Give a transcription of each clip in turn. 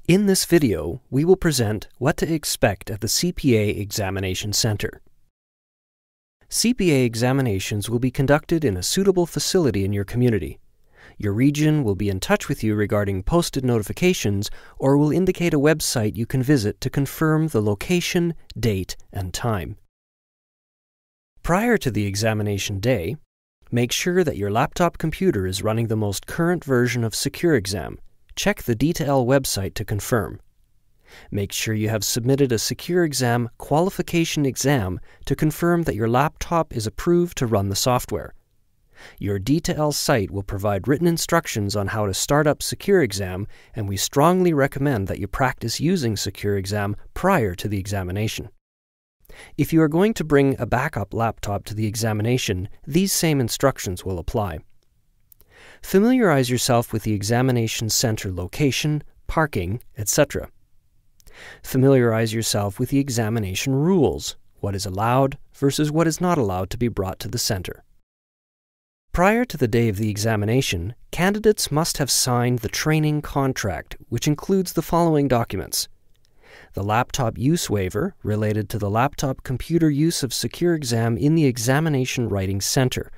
In this video, we will present what to expect at the CPA Examination Center. CPA examinations will be conducted in a suitable facility in your community. Your region will be in touch with you regarding posted notifications or will indicate a website you can visit to confirm the location, date, and time. Prior to the examination day, make sure that your laptop computer is running the most current version of SecureExam. Check the D2L website to confirm. Make sure you have submitted a SecureExam qualification exam to confirm that your laptop is approved to run the software. Your D2L site will provide written instructions on how to start up SecureExam, and we strongly recommend that you practice using SecureExam prior to the examination. If you are going to bring a backup laptop to the examination, these same instructions will apply. Familiarize yourself with the examination center location, parking, etc. Familiarize yourself with the examination rules, what is allowed versus what is not allowed to be brought to the center. Prior to the day of the examination, candidates must have signed the training contract, which includes the following documents: the laptop use waiver related to the laptop computer use of SecureExam in the examination writing center.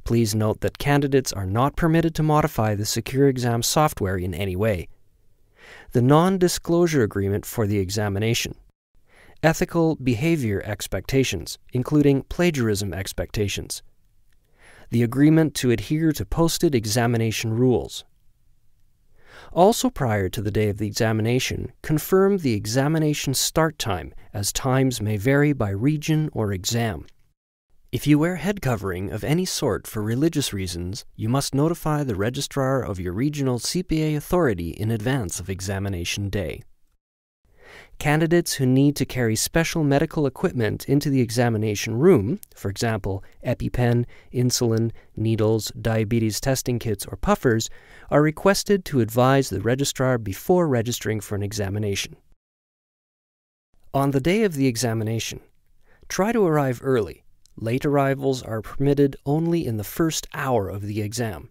Please note that candidates are not permitted to modify the SecureExam software in any way. The non-disclosure agreement for the examination. Ethical behavior expectations, including plagiarism expectations. The agreement to adhere to posted examination rules. Also prior to the day of the examination, confirm the examination start time, as times may vary by region or exam. If you wear head covering of any sort for religious reasons, you must notify the registrar of your regional CPA authority in advance of examination day. Candidates who need to carry special medical equipment into the examination room, for example, EpiPen, insulin, needles, diabetes testing kits, or puffers, are requested to advise the registrar before registering for an examination. On the day of the examination, try to arrive early. Late arrivals are permitted only in the first hour of the exam.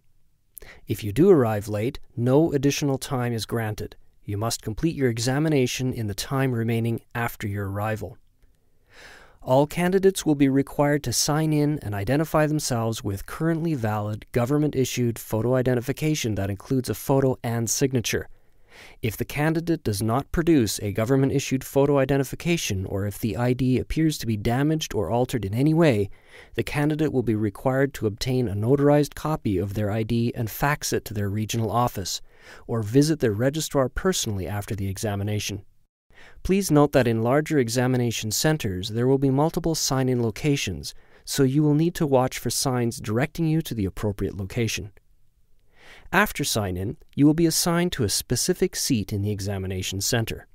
If you do arrive late, no additional time is granted. You must complete your examination in the time remaining after your arrival. All candidates will be required to sign in and identify themselves with currently valid government-issued photo identification that includes a photo and signature. If the candidate does not produce a government-issued photo identification, or if the ID appears to be damaged or altered in any way, the candidate will be required to obtain a notarized copy of their ID and fax it to their regional office, or visit their registrar personally after the examination. Please note that in larger examination centers, there will be multiple sign-in locations, so you will need to watch for signs directing you to the appropriate location. After sign-in, you will be assigned to a specific seat in the examination center.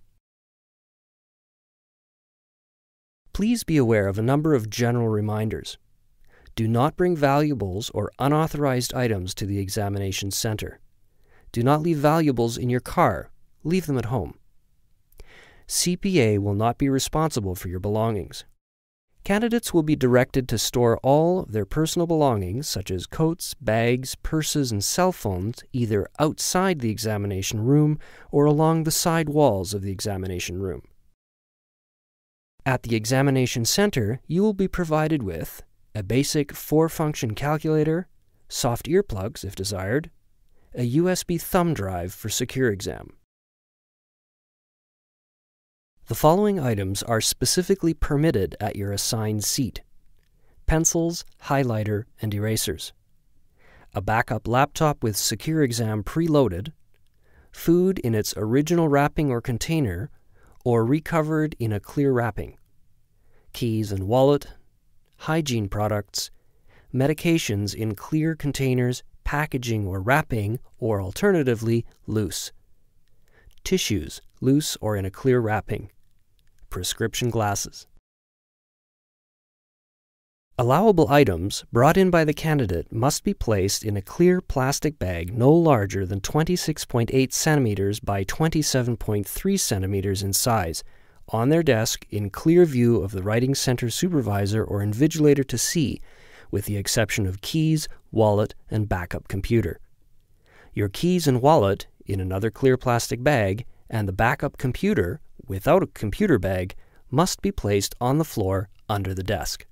Please be aware of a number of general reminders. Do not bring valuables or unauthorized items to the examination center. Do not leave valuables in your car. Leave them at home. CPA will not be responsible for your belongings. Candidates will be directed to store all their personal belongings, such as coats, bags, purses, and cell phones, either outside the examination room or along the side walls of the examination room. At the examination center, you will be provided with a basic 4-function calculator, soft earplugs if desired, a USB thumb drive for SecureExam. The following items are specifically permitted at your assigned seat: pencils, highlighter, and erasers, a backup laptop with SecureExam preloaded, food in its original wrapping or container, or recovered in a clear wrapping, keys and wallet, hygiene products, medications in clear containers, packaging or wrapping, or alternatively, loose, tissues, loose or in a clear wrapping, prescription glasses. Allowable items brought in by the candidate must be placed in a clear plastic bag no larger than 26.8 centimeters by 27.3 centimeters in size, on their desk in clear view of the writing center supervisor or invigilator to see, with the exception of keys, wallet, and backup computer. Your keys and wallet in another clear plastic bag, and the backup computer, without a computer bag, must be placed on the floor under the desk.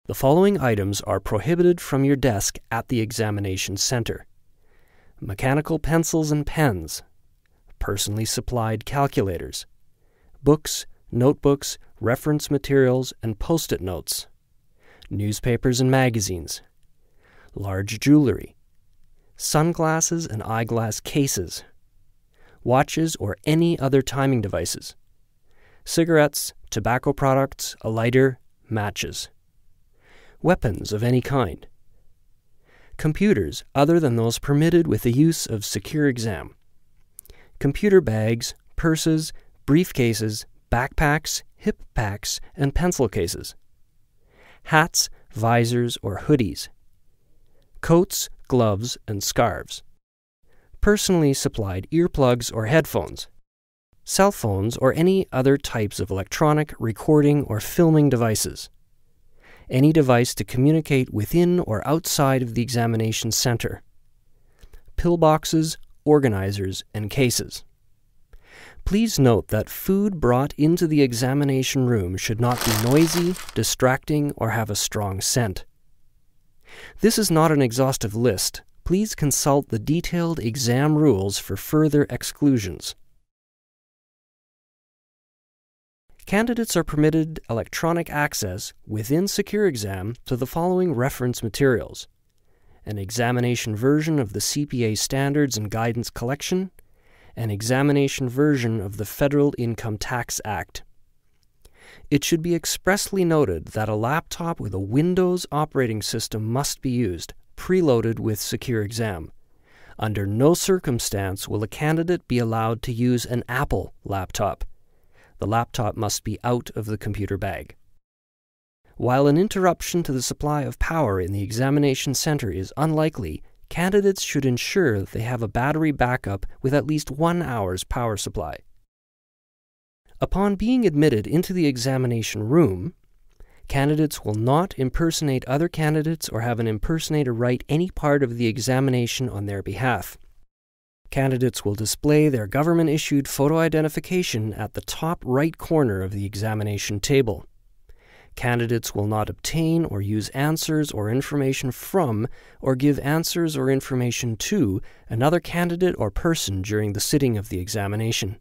The following items are prohibited from your desk at the examination center: mechanical pencils and pens, personally supplied calculators, books, notebooks, reference materials, and post-it notes, newspapers and magazines, large jewelry, sunglasses and eyeglass cases, watches or any other timing devices, cigarettes, tobacco products, a lighter, matches, weapons of any kind, computers other than those permitted with the use of secure exam, computer bags, purses, briefcases, backpacks, hip packs, and pencil cases, hats, visors, or hoodies, coats, gloves, and scarves, personally supplied earplugs or headphones, cell phones or any other types of electronic, recording, or filming devices, any device to communicate within or outside of the examination center, pillboxes, organizers, and cases. Please note that food brought into the examination room should not be noisy, distracting, or have a strong scent. This is not an exhaustive list. Please consult the detailed exam rules for further exclusions. Candidates are permitted electronic access within Secure Exam to the following reference materials: an examination version of the CPA Standards and Guidance Collection, an examination version of the Federal Income Tax Act. It should be expressly noted that a laptop with a Windows operating system must be used, preloaded with Secure Exam. Under no circumstance will a candidate be allowed to use an Apple laptop. The laptop must be out of the computer bag. While an interruption to the supply of power in the examination center is unlikely, candidates should ensure that they have a battery backup with at least 1 hour's power supply. Upon being admitted into the examination room, candidates will not impersonate other candidates or have an impersonator write any part of the examination on their behalf. Candidates will display their government-issued photo identification at the top right corner of the examination table. Candidates will not obtain or use answers or information from or give answers or information to another candidate or person during the sitting of the examination.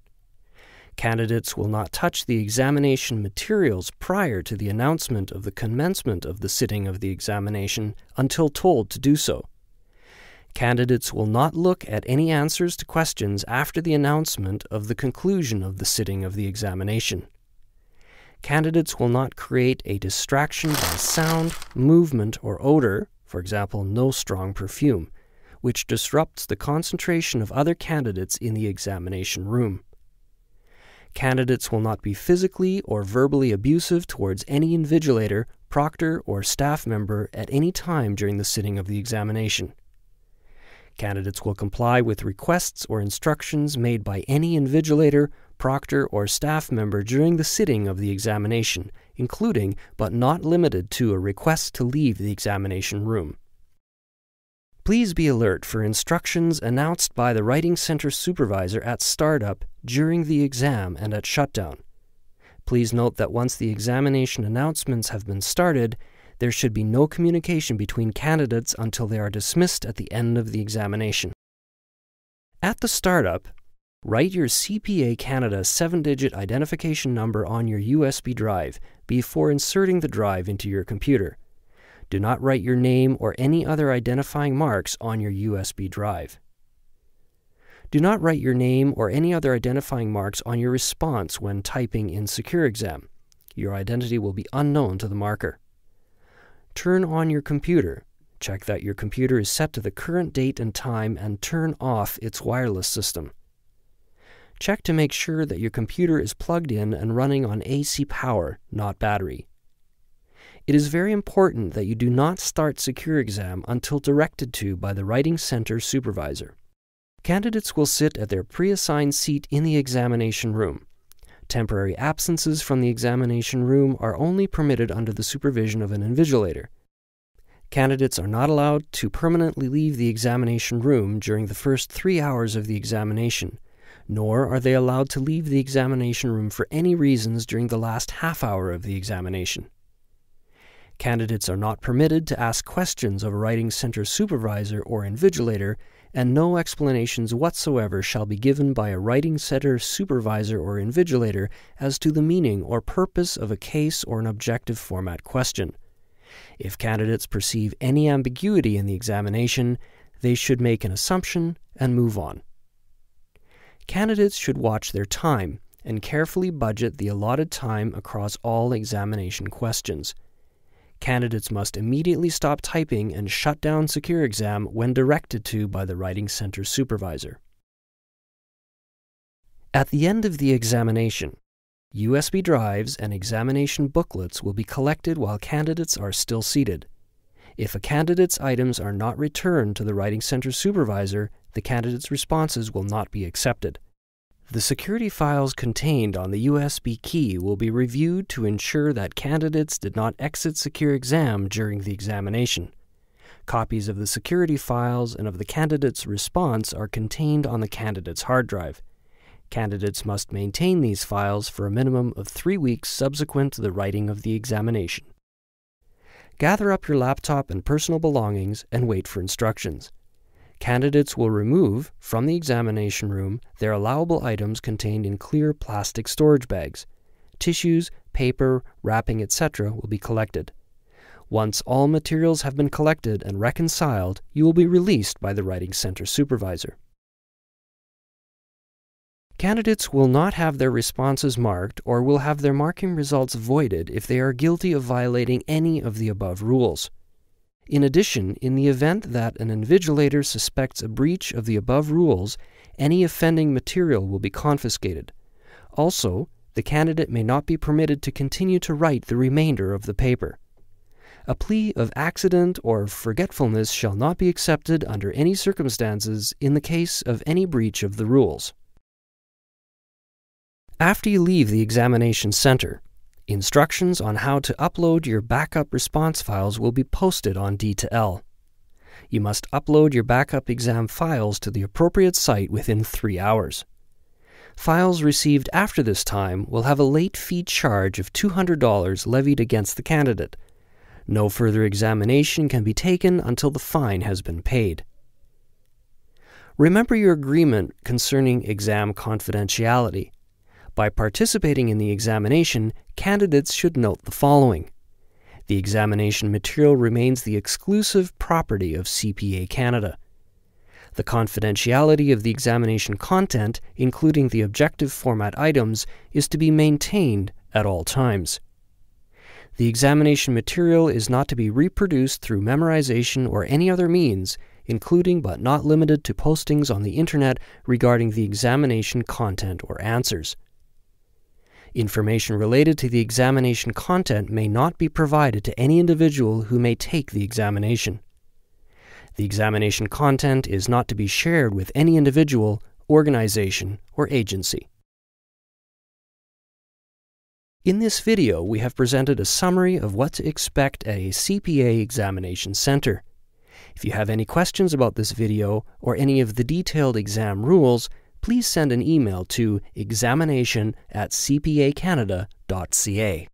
Candidates will not touch the examination materials prior to the announcement of the commencement of the sitting of the examination until told to do so. Candidates will not look at any answers to questions after the announcement of the conclusion of the sitting of the examination. Candidates will not create a distraction by sound, movement, or odor, for example, no strong perfume, which disrupts the concentration of other candidates in the examination room. Candidates will not be physically or verbally abusive towards any invigilator, proctor, or staff member at any time during the sitting of the examination. Candidates will comply with requests or instructions made by any invigilator, proctor, or staff member during the sitting of the examination, including, but not limited to, a request to leave the examination room. Please be alert for instructions announced by the Writing Center supervisor at startup, during the exam, and at shutdown. Please note that once the examination announcements have been started, there should be no communication between candidates until they are dismissed at the end of the examination. At the startup, write your CPA Canada 7-digit identification number on your USB drive before inserting the drive into your computer. Do not write your name or any other identifying marks on your USB drive. Do not write your name or any other identifying marks on your response when typing in Secure Exam. Your identity will be unknown to the marker. Turn on your computer. Check that your computer is set to the current date and time and turn off its wireless system. Check to make sure that your computer is plugged in and running on AC power, not battery. It is very important that you do not start Secure Exam until directed to by the Writing Center supervisor. Candidates will sit at their pre-assigned seat in the examination room. Temporary absences from the examination room are only permitted under the supervision of an invigilator. Candidates are not allowed to permanently leave the examination room during the first 3 hours of the examination, nor are they allowed to leave the examination room for any reasons during the last half hour of the examination. Candidates are not permitted to ask questions of a writing center supervisor or invigilator, and no explanations whatsoever shall be given by a writing center supervisor or invigilator as to the meaning or purpose of a case or an objective format question. If candidates perceive any ambiguity in the examination, they should make an assumption and move on. Candidates should watch their time and carefully budget the allotted time across all examination questions. Candidates must immediately stop typing and shut down Secure Exam when directed to by the Writing Center supervisor. At the end of the examination, USB drives and examination booklets will be collected while candidates are still seated. If a candidate's items are not returned to the Writing Center supervisor, the candidate's responses will not be accepted. The security files contained on the USB key will be reviewed to ensure that candidates did not exit Secure Exam during the examination. Copies of the security files and of the candidate's response are contained on the candidate's hard drive. Candidates must maintain these files for a minimum of 3 weeks subsequent to the writing of the examination. Gather up your laptop and personal belongings and wait for instructions. Candidates will remove, from the examination room, their allowable items contained in clear plastic storage bags. Tissues, paper, wrapping, etc. will be collected. Once all materials have been collected and reconciled, you will be released by the Writing Center supervisor. Candidates will not have their responses marked or will have their marking results voided if they are guilty of violating any of the above rules. In addition, in the event that an invigilator suspects a breach of the above rules, any offending material will be confiscated. Also, the candidate may not be permitted to continue to write the remainder of the paper. A plea of accident or forgetfulness shall not be accepted under any circumstances in the case of any breach of the rules. After you leave the examination center, instructions on how to upload your backup response files will be posted on D2L. You must upload your backup exam files to the appropriate site within 3 hours. Files received after this time will have a late fee charge of $200 levied against the candidate. No further examination can be taken until the fine has been paid. Remember your agreement concerning exam confidentiality. By participating in the examination, candidates should note the following. The examination material remains the exclusive property of CPA Canada. The confidentiality of the examination content, including the objective format items, is to be maintained at all times. The examination material is not to be reproduced through memorization or any other means, including but not limited to postings on the Internet regarding the examination content or answers. Information related to the examination content may not be provided to any individual who may take the examination. The examination content is not to be shared with any individual, organization, or agency. In this video, we have presented a summary of what to expect at a CPA examination center. If you have any questions about this video or any of the detailed exam rules, please send an email to examination@cpacanada.ca.